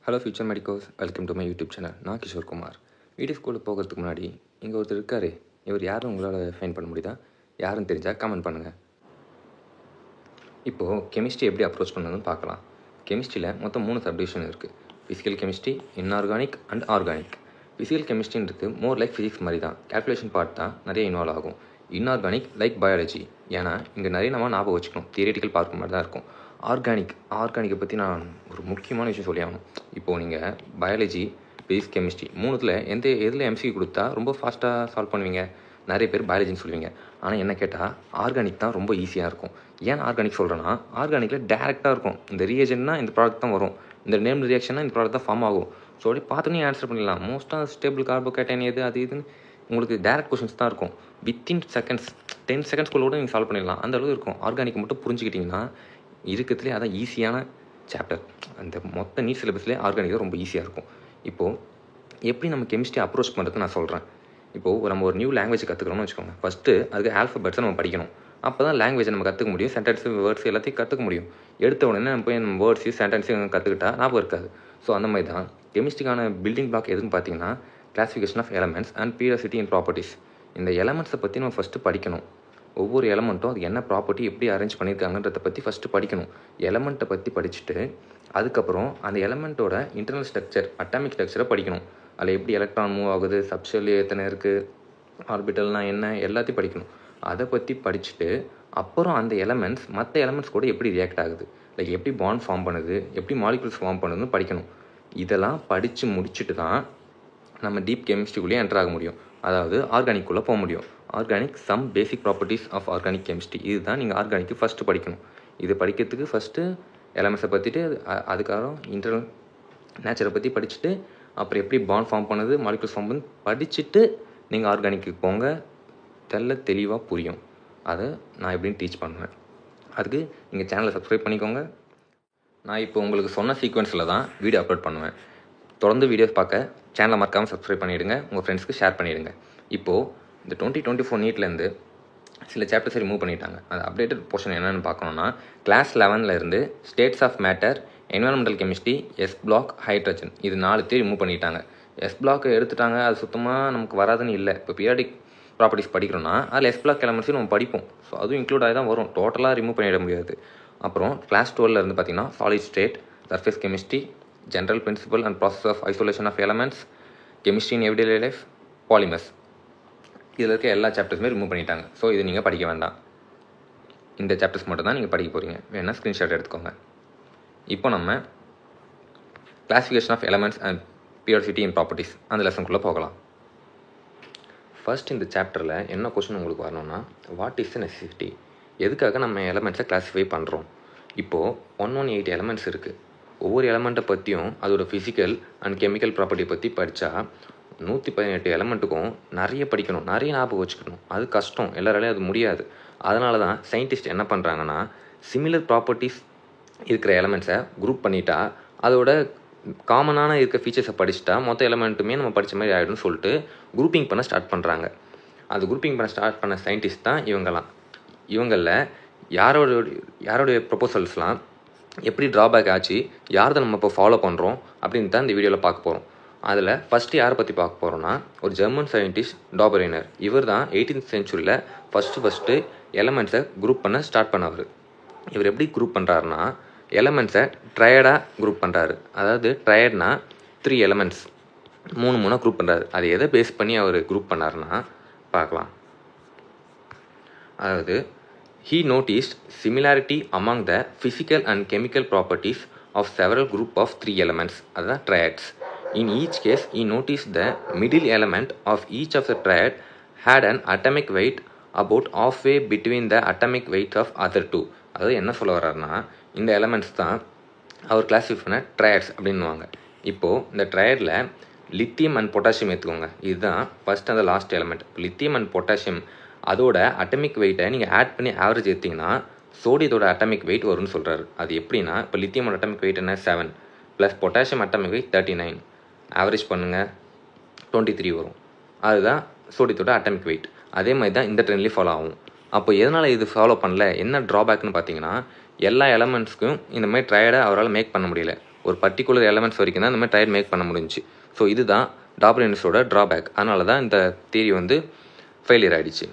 Hello future medicos, welcome to my YouTube channel. நான் Kishore Kumar. Video ஸ்கூலுக்கு போகிறதுக்கு முன்னாடி இங்கே ஒருத்தர் இருக்கார். இவர் யாரும் உங்களால் ஃபைன் பண்ண முடியுதா? யாருன்னு தெரிஞ்சால் கமெண்ட் பண்ணுங்கள். இப்போது கெமிஸ்ட்ரி எப்படி அப்ரோச் பண்ணுறதுன்னு பார்க்கலாம். கெமிஸ்ட்ரியில் மொத்தம் 3 சப்டிவிஷன் இருக்குது. Physical chemistry, inorganic and organic. Physical கெமிஸ்ட்ரின்றது மோர் லைக் ஃபிசிக்ஸ் மாதிரி தான். கேல்குலேஷன் பார்ட் தான் நிறைய இன்வால்வ் ஆகும். Inorganic like biology. ஏன்னா இங்கே நிறைய நம்ம ஞாபகம் வச்சுக்கணும், தியரிட்டிக்கல் பார்க்க மாதிரி தான் இருக்கும். ஆர்கானிக்கை பற்றி நான் ஒரு முக்கியமான விஷயம் சொல்லி ஆகணும். இப்போது நீங்கள் பயாலஜி, ஃபிசிக்ஸ், கெமிஸ்ட்ரி எதில் எம்சிக்கு கொடுத்தா ரொம்ப ஃபாஸ்ட்டாக சால்வ் பண்ணுவீங்க? நிறைய பேர் பயாலஜின்னு சொல்லுவீங்க. ஆனால் என்ன கேட்டால் ஆர்கானிக் தான் ரொம்ப ஈஸியாக இருக்கும். ஏன் ஆர்கானிக் சொல்கிறேன்னா, ஆர்கானிக்கில் டேரெக்டாக இருக்கும். இந்த ரியேஜன்னா இந்த ப்ராடக்ட் தான் வரும், இந்த நேம் ரியாக்ஷன்னா இந்த ப்ராடக்ட் தான் ஃபார்ம் ஆகும். ஸோ அப்படி பார்த்தோன்னே ஆன்சர் பண்ணிடலாம். மோஸ்ட்டாக ஸ்டேபிள் கார்போகேட்டைன் எது அது இதுன்னு உங்களுக்கு டேரக்ட் கொஷின்ஸ் தான் இருக்கும். வித்தின் செகண்ட்ஸ் 10 செகண்ட்ஸ்குள்ள கூட நீங்கள் சால்வ் பண்ணிடலாம். அந்த அளவுக்கு இருக்கும். ஆர்கானிக் மட்டும் புரிஞ்சுக்கிட்டிங்கன்னா இருக்கிறதுலே அதான் ஈஸியான சாப்டர். அந்த மொத்த நீட் சிலபஸ்லேயே ஆர்கானிக் ரொம்ப ஈஸியாக இருக்கும். இப்போது எப்படி நம்ம கெமிஸ்ட்ரி அப்ரோச் பண்ணுறது நான் சொல்கிறேன். இப்போது நம்ம ஒரு நியூ லாங்குவேஜ் கற்றுக்கிறோம்னு வச்சுக்கோங்க. ஃபஸ்ட்டு அதுக்கு ஆல்ஃபபெட்ஸை நம்ம படிக்கணும். அப்போ தான் லாங்குவேஜை நம்ம கற்றுக்க முடியும். சென்டென்ஸு, வேர்ட்ஸ் எல்லாத்தையும் கற்றுக்க முடியும். எடுத்த உடனே நம்ம போய் நம்ம வேர்ட்ஸு சென்டென்ஸு கற்றுக்கிட்டா ஞாபகம் இருக்காது. ஸோ அந்த மாதிரி தான் கெமிஸ்ட்ரிக்கான பில்டிங் பிளாக் எதுன்னு பார்த்தீங்கன்னா, classification of elements and periodicity in properties. இந்த எலமெண்ட்ஸை பற்றி நம்ம ஃபஸ்ட்டு படிக்கணும். ஒவ்வொரு எலமெண்ட்டும் அது என்ன ப்ராப்பர்ட்டி, எப்படி அரேஞ்ச் பண்ணியிருக்காங்கன்றதை பற்றி ஃபஸ்ட்டு படிக்கணும். எலமெண்ட்டை பற்றி படிச்சுட்டு அதுக்கப்புறம் அந்த எலமெண்ட்டோட இன்டர்னல் ஸ்ட்ரக்சர், அட்டாமிக் ஸ்ட்ரக்சரை படிக்கணும். அதில் எப்படி எலக்ட்ரான் மூவ் ஆகுது, சப்ஷெல் எத்தனை இருக்குது, ஆர்பிட்டல்னால் என்ன, எல்லாத்தையும் படிக்கணும். அதை பற்றி படிச்சுட்டு அப்புறம் அந்த எலமெண்ட்ஸ் மற்ற எலமெண்ட்ஸ் கூட எப்படி ரியாக்ட் ஆகுது, லைக் எப்படி பாண்ட் ஃபார்ம் பண்ணுது, எப்படி மாலிகுல்ஸ் ஃபார்ம் பண்ணுதுன்னு படிக்கணும். இதெல்லாம் படித்து முடிச்சுட்டு தான் நம்ம டீப் கெமிஸ்ட்ரிக்குள்ளேயே என்டர் ஆக முடியும். அதாவது ஆர்கானிக்குள்ளே போக முடியும். Organic some basic properties of organic chemistry. இதுதான் நீங்கள் ஆர்கானிக்கு ஃபஸ்ட்டு படிக்கணும். இது படிக்கிறதுக்கு ஃபஸ்ட்டு எலமெண்ட்ஸை பற்றிட்டு அதுக்கப்புறம் இன்டர்னல் நேச்சரை பற்றி படிச்சுட்டு அப்புறம் எப்படி பாண்ட் ஃபார்ம் பண்ணுது, மாலிகுல்ஸ் ஃபார்ம் பண்ணி படிச்சுட்டு நீங்கள் ஆர்கானிக்கு போங்க. தெளிவாக புரியும். அதை நான் எப்படின்னு டீச் பண்ணுவேன். அதுக்கு நீங்கள் சேனலை சப்ஸ்கிரைப் பண்ணிக்கோங்க. நான் இப்போ உங்களுக்கு சொன்ன சீக்வன்ஸில் தான் வீடியோ அப்லோட் பண்ணுவேன். தொடர்ந்து வீடியோஸ் பார்க்க சேனலை மறக்காமல் சப்ஸ்கிரைப் பண்ணிவிடுங்க. உங்கள் ஃப்ரெண்ட்ஸ்க்கு ஷேர் பண்ணிவிடுங்க. இப்போது இந்த 2024 நீட்லேருந்து சில சாப்டர்ஸ் ரிமூவ் பண்ணிட்டாங்க. அது அப்டேட்டட் போர்ஷன் என்னென்னு பார்க்கணுன்னா, கிளாஸ் 11லேருந்து states of matter, environmental chemistry, S block, hydrogen, இது 4 ரிமூவ் பண்ணிட்டாங்க. எஸ் பிளாக் எடுத்துட்டாங்க. அது சுத்தமாக நமக்கு வராதுன்னு இல்லை. இப்போ பீரியாடிக் ப்ராப்பர்ட்டிஸ் படிக்கிறோன்னா அதில் எஸ் பிளாக் எலமெண்ட்ஸையும் நம்ம படிப்போம். ஸோ அதுவும் இன்க்ளூட் ஆகி தான் வரும். டோட்டலாக ரிமூவ் பண்ணிட முடியாது. அப்புறம் கிளாஸ் 12லேருந்து பார்த்தீங்கன்னா solid state, surface chemistry, general principle and process of isolation of elements, chemistry in everyday life, polymers, இதில் இருக்க எல்லா சாப்டர்ஸுமே ரிமூவ் பண்ணிட்டாங்க. ஸோ இது நீங்கள் படிக்க வேண்டாம். இந்த சாப்டர்ஸ் மட்டும் தான் நீங்கள் படிக்க போகிறீங்க. வேணால் ஸ்க்ரீன்ஷாட் எடுத்துக்கோங்க. இப்போ நம்ம classification of elements and periodicity in properties அந்த லெசனுக்குள்ளே போகலாம். ஃபர்ஸ்ட் இந்த சாப்டரில் என்ன கொஸ்டின் உங்களுக்கு வரணும்னா, வாட் இஸ் த நெசசிட்டி, எதுக்காக நம்ம எலமெண்ட்ஸை கிளாஸிஃபை பண்ணுறோம். இப்போது 118 எலமெண்ட்ஸ் இருக்குது. ஒவ்வொரு எலமெண்ட்டை பற்றியும் அதோட ஃபிசிக்கல் அண்ட் கெமிக்கல் ப்ராப்பர்ட்டி பற்றி படித்தா 118 எலமெண்ட்டுக்கும் நிறைய படிக்கணும், நிறைய ஞாபகம் வச்சுக்கணும். அது கஷ்டம், எல்லாராலையும் அது முடியாது. அதனால தான் சயின்டிஸ்ட் என்ன பண்ணுறாங்கன்னா, சிமிலர் ப்ராப்பர்ட்டிஸ் இருக்கிற எலமெண்ட்ஸை குரூப் பண்ணிட்டா அதோட காமனான இருக்க ஃபீச்சர்ஸை படிச்சுட்டா மொத்த எலமெண்ட்டுமே நம்ம படித்த மாதிரி ஆகிடும்னு சொல்லிட்டு குரூப்பிங் பண்ண ஸ்டார்ட் பண்ணுறாங்க. அது குரூப்பிங் பண்ண ஸ்டார்ட் பண்ண சயின்டிஸ்ட் தான் இவங்கெல்லாம். இவங்களில் யாரோடைய ப்ரொபோசல்ஸ்லாம் எப்படி ட்ராபேக் ஆச்சு, யார் தான் நம்ம இப்போ ஃபாலோ பண்ணுறோம் அப்படின்னு தான் இந்த வீடியோவில் பார்க்க போகிறோம். அதில் ஃபஸ்ட்டு யாரை பற்றி பார்க்க போகிறோன்னா, ஒரு ஜெர்மன் சயின்டிஸ்ட் டாபரினர். இவர் தான் 18th சென்ச்சுரியில் ஃபஸ்ட்டு எலமெண்ட்ஸை குரூப் பண்ண ஸ்டார்ட் பண்ணவர். இவர் எப்படி குரூப் பண்ணுறாருனா, எலமெண்ட்ஸை ட்ரையடாக குரூப் பண்ணுறாரு. அதாவது ட்ரையட்னா 3 எலமெண்ட்ஸ் 3 குரூப் பண்ணுறாரு. அதை எதை பேஸ் பண்ணி அவர் குரூப் பண்ணாருன்னா பார்க்கலாம். அதாவது he noticed similarity among the physical and chemical properties of several group of 3 elements, அதுதான் triads. In each case, he noticed the middle element of each of the triad had an atomic weight about halfway between the atomic weight of other 2. அதாவது என்ன சொல்ல வர்றாருன்னா, இந்த elements தான் அவர் classify பண்ண triads அப்படின்னுவாங்க. இப்போது இந்த ட்ரையாடில் லித்தியம் அண்ட் பொட்டாசியம் எடுத்துக்கோங்க. இதுதான் ஃபஸ்ட் அந்த last element. Lithium and potassium அதோட அட்டமிக் வெயிட்டை நீங்கள் ஆட் பண்ணி ஆவரேஜ் எடுத்திங்கன்னா சோடியத்தோட அட்டமிக் வெயிட் வரும்னு சொல்கிறாரு. அது எப்படின்னா, இப்போ லித்தியமோட அட்டமிக் வெயிட் என்ன 7 plus potassium atomic weight 39, average பண்ணுங்கள் 23 வரும். அதுதான் சோடியத்தோட அட்டமிக் வெயிட். அதே மாதிரி தான் இந்த ட்ரெண்ட்லேயும் ஃபாலோ ஆகும். அப்போ எதனால் இது ஃபாலோ பண்ணல, என்ன ட்ராபேக்னு பார்த்தீங்கன்னா, எல்லா எலமெண்ட்ஸ்க்கும் இந்த மாதிரி ட்ரையடை அவரால் மேக் பண்ண முடியல. ஒரு பர்டிகுலர் எலமெண்ட்ஸ் வரைக்கும் தான் இந்த மாதிரி ட்ரையல் மேக் பண்ண முடிஞ்சிச்சு. ஸோ இதுதான் டாபர் இன்வெர்ஸோட ட்ராபேக். அதனால தான் இந்த தியரி வந்து ஃபெயிலியர் ஆகிடுச்சு.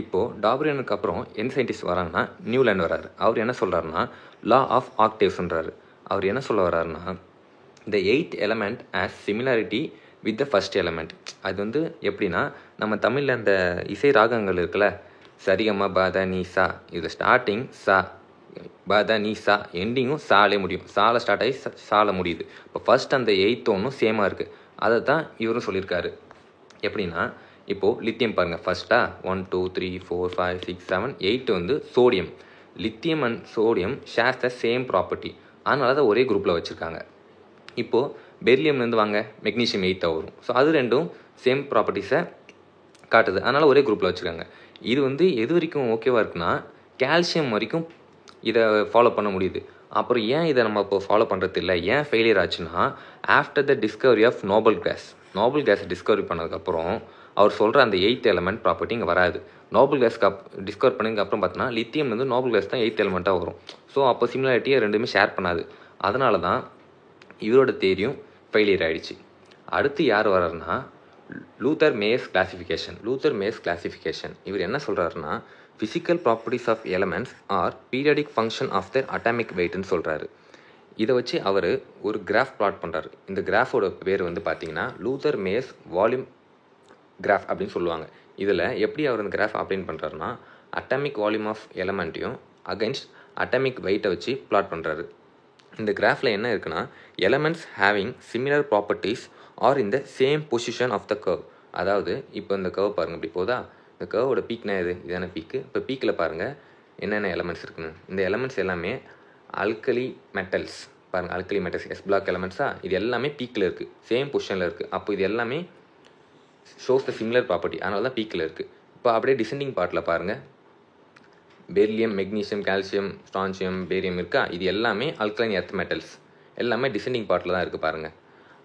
இப்போது டாபர் அப்புறம் என் சயின்டிஸ்ட் வராங்கன்னா நியூலேண்ட் வராரு. அவர் என்ன சொல்கிறாருன்னா லா ஆஃப் ஆக்டேவ்ஸ்ன்றாரு. அவர் என்ன சொல்ல வர்றாருன்னா the 8th element as similarity with the first element. அது வந்து எப்படின்னா நம்ம தமிழில் அந்த இசை ராகங்கள் இருக்குல்ல, சரிகமா பாத நீ சா, இதில் ஸ்டார்டிங் சா பாத நீ சா, எண்டிங்கும் சாலே முடியும். சால ஸ்டார்ட் ஆகி சால முடியுது. இப்போ ஃபர்ஸ்ட் அந்த 8th ஒன்றும் சேமாக இருக்குது. அதை தான் இவரும் சொல்லியிருக்காரு. எப்படின்னா இப்போது லித்தியம் பாருங்கள், ஃபர்ஸ்ட்டா 1 2 3 4 5 6 7 8 வந்து sodium. Lithium and sodium shares the same property. அதனால தான் ஒரே குரூப்பில் வச்சுருக்காங்க. இப்போது பெரிலியம்லேருந்து வாங்க மெக்னீஷியம் 8 வரும். ஸோ அது ரெண்டும் சேம் ப்ராப்பர்ட்டிஸை காட்டுது. அதனால் ஒரே குரூப்பில் வச்சுருக்காங்க. இது வந்து எது வரைக்கும் ஓகேவாக இருக்குன்னா கால்சியம் வரைக்கும் இதை ஃபாலோ பண்ண முடியுது. அப்புறம் ஏன் இதை நம்ம இப்போ ஃபாலோ பண்ணுறது இல்லை, ஏன் ஃபெயிலியர் ஆச்சுன்னா after the discovery of noble கேஸை டிஸ்கவரி பண்ணதுக்கப்புறம் அவர் சொல்கிற அந்த 8th எலமெண்ட் ப்ராப்பர்ட்டி இங்கே வராது. நோபல் கேஸ்க்கு டிஸ்கவர் பண்ணதுக்கப்புறம் பார்த்தோன்னா லித்தியம் வந்து நோபல் கேஸ் தான் 8th எலமெண்ட்டாக வரும். ஸோ அப்போ சிமிலாரிட்டியை ரெண்டுமே ஷேர் பண்ணாது. அதனால தான் இவரோட தேரியும் ஃபெயிலியர் ஆகிடுச்சு. அடுத்து யார் வர்றாருன்னா லூத்தர் மேயர்ஸ் கிளாசிஃபிகேஷன். இவர் என்ன சொல்கிறாருன்னா physical properties of elements are periodic function of their atomic வெயிட்னு சொல்கிறாரு. இதை வச்சு அவர் ஒரு கிராஃப் பிளாட் பண்ணுறாரு. இந்த கிராஃபோட பேர் வந்து பார்த்தீங்கன்னா லூத்தர் மேயர்ஸ் வால்யூம் கிராஃப் அப்படின்னு சொல்லுவாங்க. இதில் எப்படி அவர் இந்த கிராஃப் அப்ளைன் பண்ணுறாருன்னா அட்டாமிக் வால்யூம் ஆஃப் எலமெண்ட்டையும் அகைன்ஸ்ட் அட்டாமிக் வெயிட்டை வச்சு பிளாட் பண்ணுறாரு. இந்த கிராஃபில் என்ன இருக்குன்னா elements having similar properties are in the same position of the curve. அதாவது இப்போ இந்த கர்வ் பாருங்கள், இப்படி போதா, இந்த கர்வோட பீக்னா இது இதான பீக்கு. இப்போ பீக்கில் பாருங்கள் என்னென்ன எலமெண்ட்ஸ் இருக்குன்னு. இந்த எலமெண்ட்ஸ் எல்லாமே அல்கலி மெட்டல்ஸ் பாருங்கள், அல்கலி மெட்டல்ஸ் எஸ் பிளாக் எலமெண்ட்ஸாக இது எல்லாமே பீக்கில் இருக்குது, சேம் பொசிஷனில் இருக்குது. அப்போ இது எல்லாமே ஷோஸ் த சிமிலர் ப்ராப்பர்ட்டி, அதனால தான் பீக்கில் இருக்குது. இப்போ அப்படியே டிசெண்டிங் பார்ட்டில் பாருங்கள் beryllium, magnesium, calcium, strontium, barium இருக்கா, இது எல்லாமே அல்கலைன் எர்த் மெட்டல்ஸ், எல்லாமே டிசெண்டிங் பார்ட்டில் தான் இருக்குது பாருங்கள்.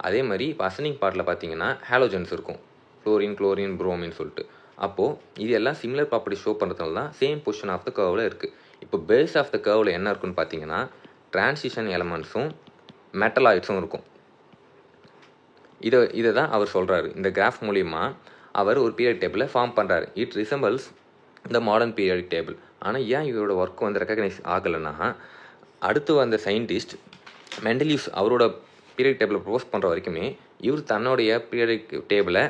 அதே மாதிரி இப்போ அசெண்டிங் பார்ட்டில் பார்த்தீங்கன்னா ஹாலோஜன்ஸ் இருக்கும், ஃப்ளோரின், குளோரின், புரோமின்னு சொல்லிட்டு. அப்போது இது எல்லாம் சிமிலர் ப்ராப்பர்ட்டி ஷோ பண்ணுறதுனால தான் சேம் பொசிஷன் ஆஃப் த கர்வில் இருக்குது. இப்போ பேஸ் ஆஃப் த கர்வில் என்ன இருக்குன்னு பார்த்தீங்கன்னா டிரான்சிஷன் எலமெண்ட்ஸும் மெட்டலாய்ட்ஸும் இருக்கும். இதை தான் அவர் சொல்கிறாரு. இந்த கிராஃப் மூலிமா அவர் ஒரு பீரியட் டேபிளை ஃபார்ம் பண்ணுறாரு. It resembles the modern periodic table. ஆனால் ஏன் இவரோட ஒர்க் வந்து ரெக்கக்னைஸ் ஆகலைன்னா அடுத்து வந்த சயின்டிஸ்ட் மெண்டலியூஸ் அவரோட பீரியட் டேபிளை ப்ரொபோஸ் பண்ணுற வரைக்குமே இவர் தன்னுடைய பீரியடிக் டேபிளை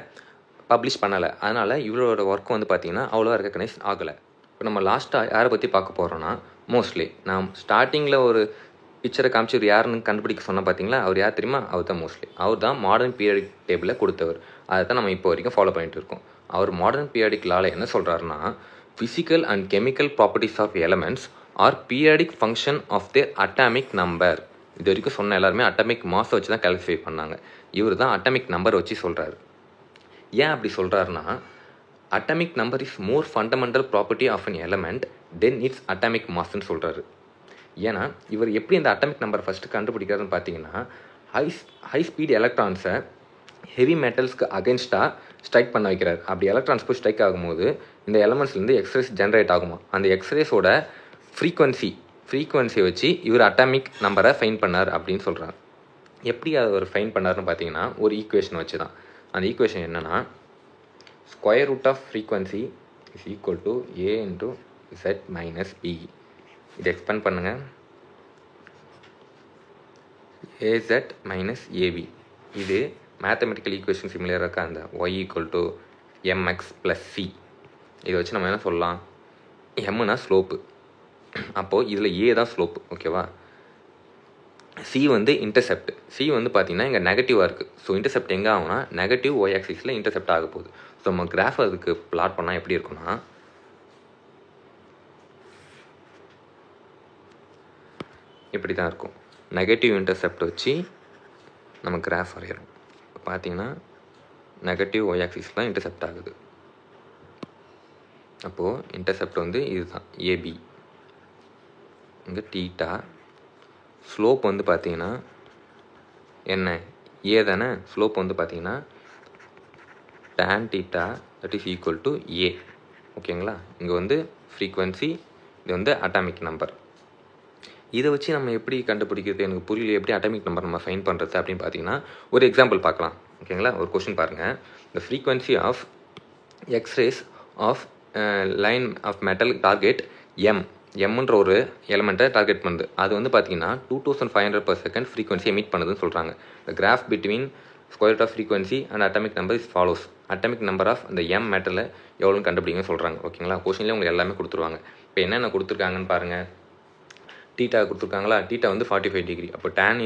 பப்ளிஷ் பண்ணலை. அதனால் இவரோட ஒர்க் வந்து பார்த்திங்கன்னா அவ்வளோவா ரெக்கக்னைஸ் ஆகலை. இப்போ நம்ம லாஸ்ட்டாக யாரை பற்றி பார்க்க போகிறோன்னா மோஸ்ட்லி நான் ஸ்டார்டிங்கில் ஒரு பிக்சரை காமிச்சு ஒரு யாருன்னு கண்டுபிடிக்க சொன்னால் பார்த்தீங்களா, அவர் யார் தெரியுமா, அவர் தான் மோஸ்ட்லி அவர் தான் மாடர்ன் பீரியாடிக் டேபிளை கொடுத்தவர். அதை தான் நம்ம இப்போ வரைக்கும் ஃபாலோ பண்ணிட்டு இருக்கோம். அவர் மாடர்ன் பீரியாடிக் லாவில் என்ன சொல்கிறாருன்னா physical and chemical properties of elements are periodic function of their atomic number. இது வரைக்கும் சொன்ன எல்லாருமே அட்டாமிக் மாஸை வச்சு தான் கால்குலேட் பண்ணாங்க. இவர் தான் அட்டாமிக் நம்பரை வச்சு சொல்கிறாரு. ஏன் அப்படி சொல்கிறாருன்னா atomic number is more fundamental property of an element then its atomic மாஸ்ன்னு சொல்கிறாரு. ஏன்னா இவர் எப்படி அந்த அட்டாமிக் நம்பரை ஃபஸ்ட்டு கண்டுபிடிக்கிறாருன்னு பார்த்தீங்கன்னா ஹை ஸ்பீட் எலக்ட்ரான்ஸை ஹெவி மெட்டல்ஸ்க்கு அகென்ஸ்டாக ஸ்ட்ரைக் பண்ண வைக்கிறார். அப்படி எலக்ட்ரான்ஸ் போய் ஸ்ட்ரைக் ஆகும்போது இந்த எலமெண்ட்ஸ்லேருந்து எக்ஸ்ரேஸ் ஜென்ரேட் ஆகுமா. அந்த எக்ஸ்ரேஸோட ஃப்ரீக்வன்சியை வச்சு இவர் அட்டாமிக் நம்பரை ஃபைன் பண்ணார் அப்படின்னு சொல்கிறார். எப்படி அவர் ஃபைன் பண்ணார்னு பார்த்தீங்கன்னா ஒரு ஈக்குவேஷன் வச்சு தான். அந்த ஈக்குவேஷன் என்னென்னா square root of frequency is equal to a into z minus b. இதை எக்ஸ்பேண்ட் பண்ணுங்கள், ஏசட் மைனஸ் ஏபி. இது மேத்தமெட்டிக்கல் ஈக்குவேஷன் சிமிலராக இருக்கா, அந்த y equal to m x plus c. இதை வச்சு நம்ம என்ன சொல்லலாம், எம்னா ஸ்லோப்பு, அப்போது இதில் ஏ தான் ஸ்லோப்பு, ஓகேவா. சி வந்து இன்டர்செப்ட். சி வந்து பார்த்திங்கன்னா இங்கே நெகட்டிவாக இருக்குது. ஸோ இன்டர்செப்ட் எங்கே ஆகும்னா நெகட்டிவ் ஒய் ஆக்சிஸில் இன்டர்செப்ட் ஆக போகுது. ஸோ நம்ம கிராஃப் அதுக்கு பிளாட் பண்ணால் எப்படி இருக்குன்னா இப்படி தான் இருக்கும். நெகட்டிவ் இன்டர்செப்ட் வச்சு நம்ம கிராஃப் வரைகிறோம். பார்த்தீங்கன்னா நெகட்டிவ் ஒய் ஆக்சிஸ்லாம் இன்டர்செப்ட் ஆகுது. அப்போது இன்டர்செப்ட் வந்து இதுதான் ஏபி. இங்கே டீட்டா. ஸ்லோப் வந்து பார்த்தீங்கன்னா என்ன, ஏ தானே. ஸ்லோப் வந்து பார்த்தீங்கன்னா tan theta that is equal to A, ஓகேங்களா. இங்கே வந்து ஃப்ரீக்வன்சி, இது வந்து அட்டாமிக் நம்பர். இதை வச்சு நம்ம எப்படி கண்டுபிடிக்கிறது, எனக்கு புரியல, எப்படி அட்டாமிக் நம்பர் நம்ம ஃபைண்ட் பண்ணுறது அப்படின்னு பார்த்தீங்கன்னா ஒரு எக்ஸாம்பிள் பார்க்கலாம். ஓகேங்களா? ஒரு கொஸ்டின் பாருங்கள். The frequency of X rays of line of metal target எம்ன்ற ஒரு எலமெண்ட்டை டார்கெட் பண்ணுது. அது வந்து பார்த்தீங்கன்னா 2500/s ஃப்ரீக்வன்சி எமிட் பண்ணுதுன்னு சொல்கிறாங்க. The graph between square root of frequency and atomic number is follows. Atomic number of அந்த மெட்டலில் எவ்வளோன்னு கண்டுபிடிங்கன்னு சொல்கிறாங்க. ஓகேங்களா? கொஸ்டின்லேயே உங்களுக்கு எல்லாமே கொடுத்துருவாங்க. இப்போ என்னென்ன கொடுத்துருக்காங்கன்னு பாருங்கள். டீட்டா கொடுத்துருக்காங்களா? டீட்டா வந்து 45 டிகிரி. அப்போ tan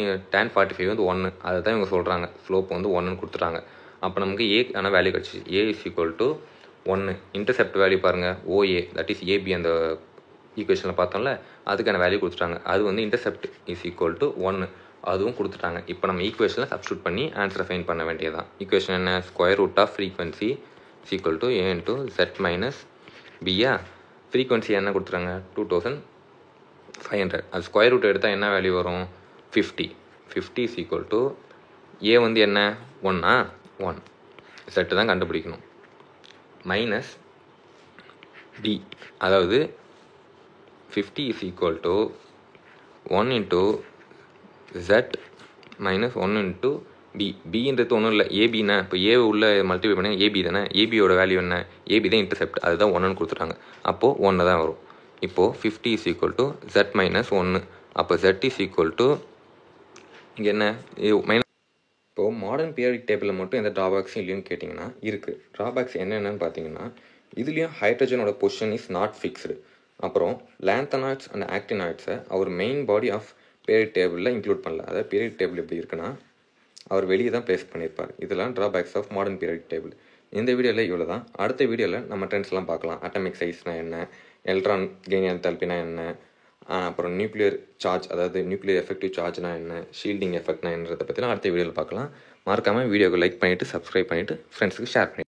45 வந்து 1. அதை தான் இவங்க சொல்கிறாங்க. ஸ்லோப் வந்து 1ன்னு கொடுத்துட்டாங்க. அப்போ நமக்கு ஏக்கான வேல்யூ கிடச்சிச்சு. A = 1. இன்டர்செப்ட் வேல்யூ பாருங்கள், OA, தட் இஸ் AB. அந்த ஈக்குவேஷனில் பார்த்தோம்ல, அதுக்கான வேல்யூ கொடுத்துட்டாங்க. அது வந்து இன்டர்செப்ட் = 1, அதுவும் கொடுத்துட்டாங்க. இப்போ நம்ம ஈக்குவேஷனில் சப்ஸ்டியூட் பண்ணி ஆன்சரை ஃபைண்ட் பண்ண வேண்டியதான். ஈக்குவேஷன் என்ன? Square root of frequency = A × Z - B. Frequency என்ன கொடுத்துட்டாங்க? 2500. அது ஸ்கொயர் ரூட் எடுத்தால் என்ன வேல்யூ வரும்? 50. 50 = A வந்து என்ன? 1. 1. Z தான் கண்டுபிடிக்கணும். மைனஸ் B, அதாவது 50 = 1 × Z - 1 × B. Bன்றது ஒன்றும் இல்லை, ABண்ணா. இப்போ A உள்ள மல்டிப்ளை பண்ணி AB தானே. ABயோட வேல்யூ என்ன? AB தான் இன்டர்செப்ட், அதுதான் 1ன்னு கொடுத்துட்டாங்க. அப்போது 1 தான் வரும். இப்போது 50 = Z - 1. அப்போ Z இங்கே என்ன? இப்போது மாடர்ன் பீரியாடிக் டேபிளில் மட்டும் எந்த ட்ராபேக்ஸும் இல்லைன்னு கேட்டிங்கன்னா இருக்குது. ட்ராபேக்ஸ் என்னென்னு பார்த்தீங்கன்னா, இதுலேயும் ஹைட்ரஜனோட பொசிஷன் இஸ் நாட் ஃபிக்ஸ்டு. அப்புறம் லாந்தனாய்ட்ஸ் அண்ட் ஆக்டினாய்ட்ஸை அவர் மெயின் பாடி ஆஃப் பீரியாடிக் டேபிளில் இன்க்ளூட் பண்ணல. அதாவது பீரியாடிக் டேபிள் எப்படி இருக்குன்னா, அவர் வெளியே தான் ப்ளேஸ் பண்ணியிருப்பார். இதெல்லாம் drawbacks of modern periodic table. இந்த வீடியோவில் இவ்வளோ தான். அடுத்த வீடியோவில் நம்ம ட்ரெண்ட்ஸ்லாம் பார்க்கலாம். அட்டாமிக் சைஸ்னால் என்ன, எலக்ட்ரான் கெயின் என்தால்பினா என்ன, அப்புறம் நியூக்ளியர் சார்ஜ், அதாவது நியூக்ளியர் எஃபெக்டிவ் சார்ஜ்னா என்ன, ஷீல்டிங் எஃபெக்ட்னா என்னன்றதை பற்றிலாம் அடுத்த வீடியோவில் பார்க்கலாம். மறக்காமல் வீடியோக்கு லைக் பண்ணிவிட்டு சப்ஸ்கிரைப் பண்ணிவிட்டு ஃப்ரெண்ட்ஸுக்கு ஷேர் பண்ணி